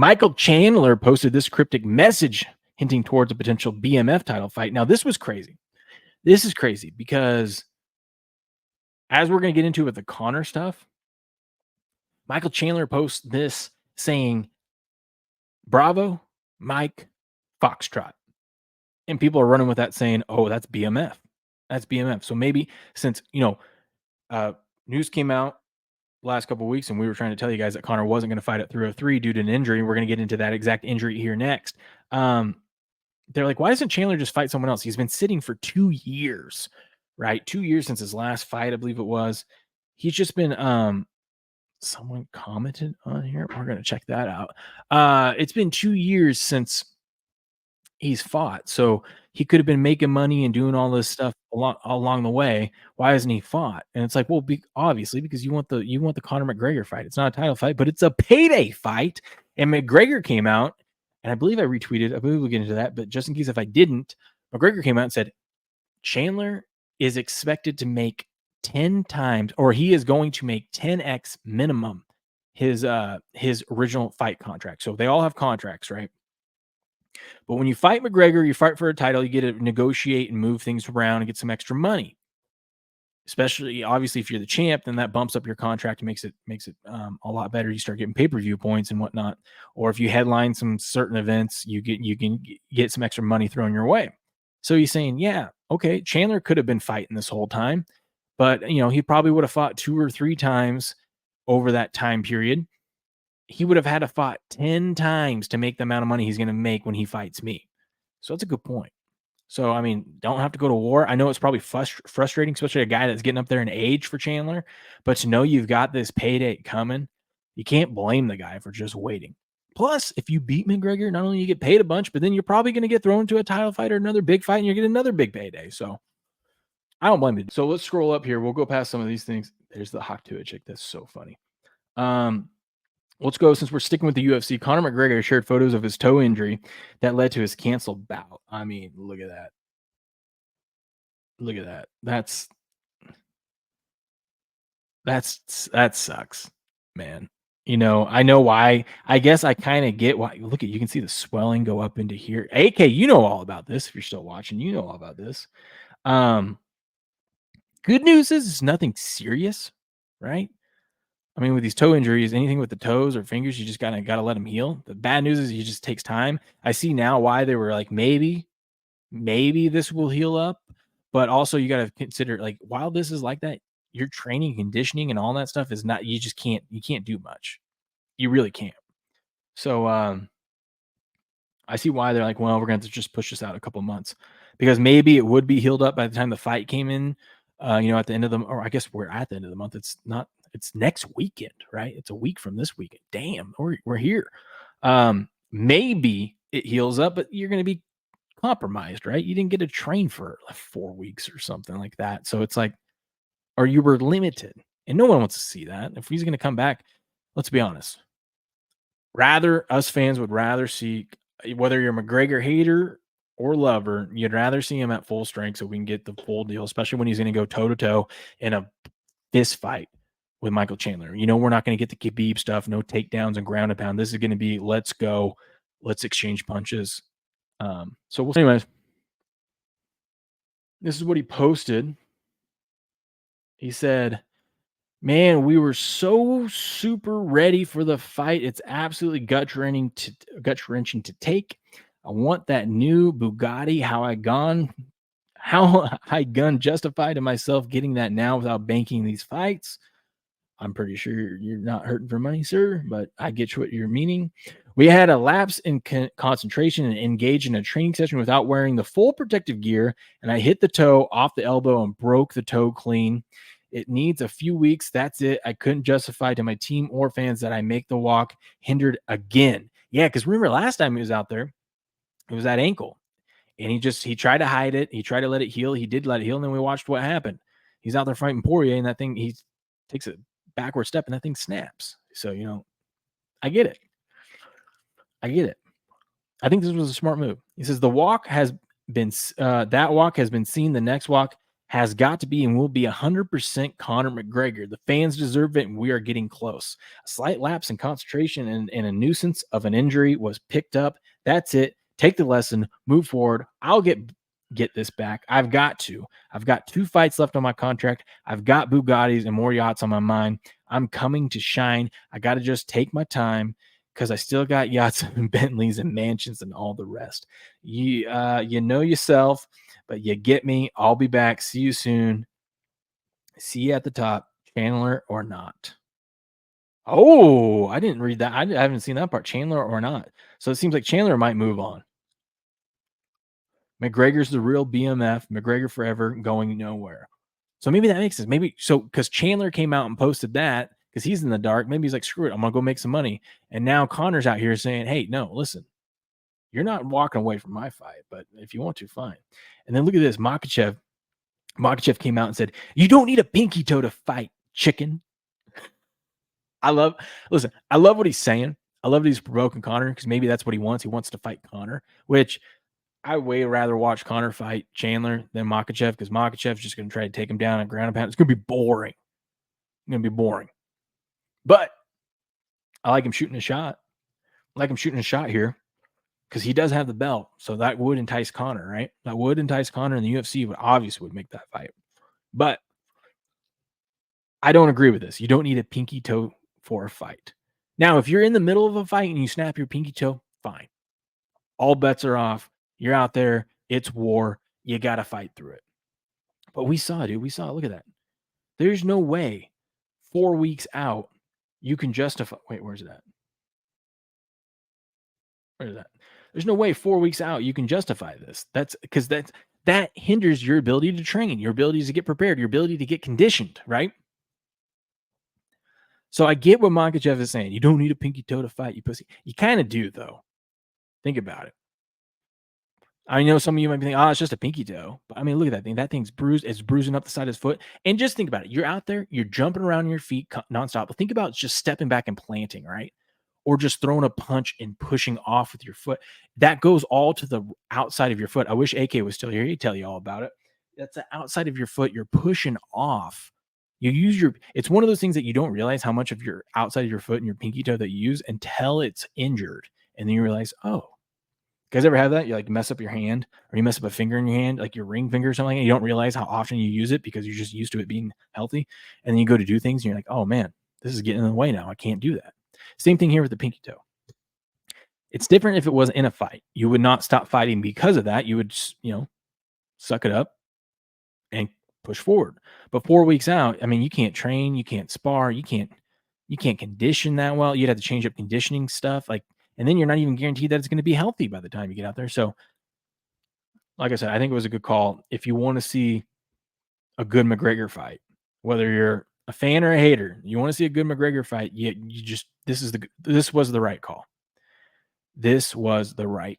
Michael Chandler posted this cryptic message hinting towards a potential BMF title fight. Now, this was crazy. This is crazy because as we're going to get into with the Conor stuff, Michael Chandler posts this saying, "Bravo, Mike, Foxtrot." And people are running with that saying, "Oh, that's BMF. That's BMF." So maybe since, news came out last couple of weeks and we were trying to tell you guys that Conor wasn't going to fight at 303 due to an injury, and we're going to get into that exact injury here next. They're like, why doesn't Chandler just fight someone else? He's been sitting for 2 years, right? 2 years since his last fight, I believe it was. He's just been someone commented on here. We're going to check that out. It's been 2 years since he's fought. So he could have been making money and doing all this stuff along the way. Why hasn't he fought? And it's like, well, obviously because you want the Conor McGregor fight. It's not a title fight, but it's a payday fight. And McGregor came out, and I believe I retweeted. I believe we'll get into that, but just in case if I didn't, McGregor came out and said Chandler is expected to make 10 times, or he is going to make 10x minimum his original fight contract. So they all have contracts, right? But when you fight McGregor, you fight for a title, you get to negotiate and move things around and get some extra money. Especially, obviously, if you're the champ, then that bumps up your contract and makes it a lot better. You start getting pay-per-view points and whatnot. Or if you headline some certain events, you can get some extra money thrown your way. So he's saying, yeah, okay, Chandler could have been fighting this whole time, but he probably would have fought 2 or 3 times over that time period. He would have had to fought 10 times to make the amount of money he's going to make when he fights me. So that's a good point. So, I mean, don't have to go to war. I know it's probably frustrating, especially a guy that's getting up there in age for Chandler, but to know you've got this payday coming, you can't blame the guy for just waiting. Plus, if you beat McGregor, not only you get paid a bunch, but then you're probably going to get thrown to a title fight or another big fight, and you get another big payday. So I don't blame you. So let's scroll up here. We'll go past some of these things. There's the Hawk Tua chick. That's so funny. Let's go, since we're sticking with the UFC. Conor McGregor shared photos of his toe injury that led to his canceled bout. I mean, look at that. Look at that. That sucks, man. I know why. I guess I kind of get why. Look you can see the swelling go up into here. AK, you know all about this. If you're still watching, you know all about this. Good news is it's nothing serious, right? I mean, with these toe injuries, anything with the toes or fingers, you just gotta let them heal. The bad news is it just takes time. I see now why they were like, maybe this will heal up, but also you gotta consider, like, while this is like that, your training, conditioning, and all that stuff is not. You can't do much. You really can't. So I see why they're like, well, we're going to just push this out a couple months, because maybe it would be healed up by the time the fight came in. At the end of or I guess we're at the end of the month. It's next weekend, right? It's a week from this weekend. Damn, we're here. Maybe it heals up, but you're going to be compromised, right? You didn't get to train for like 4 weeks or something like that. So it's like, or you were limited, and no one wants to see that. If he's going to come back, let's be honest. Us fans would rather see, whether you're a McGregor hater or lover, you'd rather see him at full strength so we can get the full deal, especially when he's going to go toe-to-toe in a fist fight with Michael Chandler. We're not going to get the Khabib stuff, no takedowns and ground and pound. This is going to be, let's go, let's exchange punches. Anyways, this is what he posted. He said, man, we were so super ready for the fight. It's absolutely gut-wrenching to take. I want that new Bugatti. How I gun justify to myself getting that now without banking these fights. I'm pretty sure you're not hurting for money, sir, but I get what you're meaning. We had a lapse in concentration and engaged in a training session without wearing the full protective gear, and I hit the toe off the elbow and broke the toe clean. It needs a few weeks. That's it. I couldn't justify to my team or fans that I make the walk hindered again. Yeah, because remember last time he was out there, it was that ankle. And he tried to hide it. He tried to let it heal. He did let it heal, and then we watched what happened. He's out there fighting Poirier, and that thing, he takes a backward step, and that thing snaps. So, I get it. I think this was a smart move. He says the walk has been that walk has been seen. The next walk has got to be and will be 100% Conor McGregor. The fans deserve it, and we are getting close. A slight lapse in concentration and a nuisance of an injury was picked up. That's it. Take the lesson, move forward. I'll get this back. I've got to. I've got 2 fights left on my contract. I've got Bugattis and more yachts on my mind. I'm coming to shine. I got to just take my time because I still got yachts and Bentleys and mansions and all the rest. You know yourself, but you get me. I'll be back. See you soon. See you at the top, Chandler or not. Oh, I didn't read that. I haven't seen that part. Chandler or not. So it seems like Chandler might move on. McGregor's the real BMF. McGregor forever, going nowhere. So maybe that makes sense. Maybe so because Chandler came out and posted that because he's in the dark. Maybe he's like, screw it, I'm gonna go make some money. And now Connor's out here saying, hey, no, listen, you're not walking away from my fight, but if you want to, fine. And then look at this, Makachev. Makachev came out and said, you don't need a pinky toe to fight, chicken. I love what he's saying. I love that he's provoking Connor because maybe that's what he wants. He wants to fight Connor, which I way rather watch Connor fight Chandler than Makachev because Makachev's just going to try to take him down and ground and pound. It's going to be boring. It's going to be boring. But I like him shooting a shot. I like him shooting a shot here because he does have the belt. So that would entice Connor, right? That would entice Connor, and the UFC would obviously make that fight. But I don't agree with this. You don't need a pinky toe for a fight. Now, if you're in the middle of a fight and you snap your pinky toe, fine. All bets are off. You're out there. It's war. You got to fight through it. But we saw, dude. We saw. Look at that. There's no way 4 weeks out you can justify. Wait, where's that? Where's that? There's no way 4 weeks out you can justify this. That's because that hinders your ability to train, your ability to get prepared, your ability to get conditioned, right? So I get what Makachev is saying. You don't need a pinky toe to fight, you pussy. You kind of do, though. Think about it. I know some of you might be thinking, oh, it's just a pinky toe. But I mean, look at that thing. That thing's bruised. It's bruising up the side of his foot. And just think about it. You're out there, you're jumping around your feet nonstop. But think about just stepping back and planting, right? Or just throwing a punch and pushing off with your foot. That goes all to the outside of your foot. I wish AK was still here. He'd tell you all about it. That's the outside of your foot. You're pushing off. You use it's one of those things that you don't realize how much of your outside of your foot and your pinky toe that you use until it's injured. And then you realize, oh, you guys ever have that? You like mess up your hand or you mess up a finger in your hand, like your ring finger or something, and you don't realize how often you use it because you're just used to it being healthy. And then you go to do things and you're like, oh man, this is getting in the way now. I can't do that. Same thing here with the pinky toe. It's different if it was in a fight. You would not stop fighting because of that. You would, suck it up and push forward. But 4 weeks out, I mean, you can't train, you can't spar, you can't condition that well. You'd have to change up conditioning stuff. And then you're not even guaranteed that it's going to be healthy by the time you get out there. So, like I said, I think it was a good call. If you want to see a good McGregor fight, whether you're a fan or a hater, you want to see a good McGregor fight, this was the right call. This was the right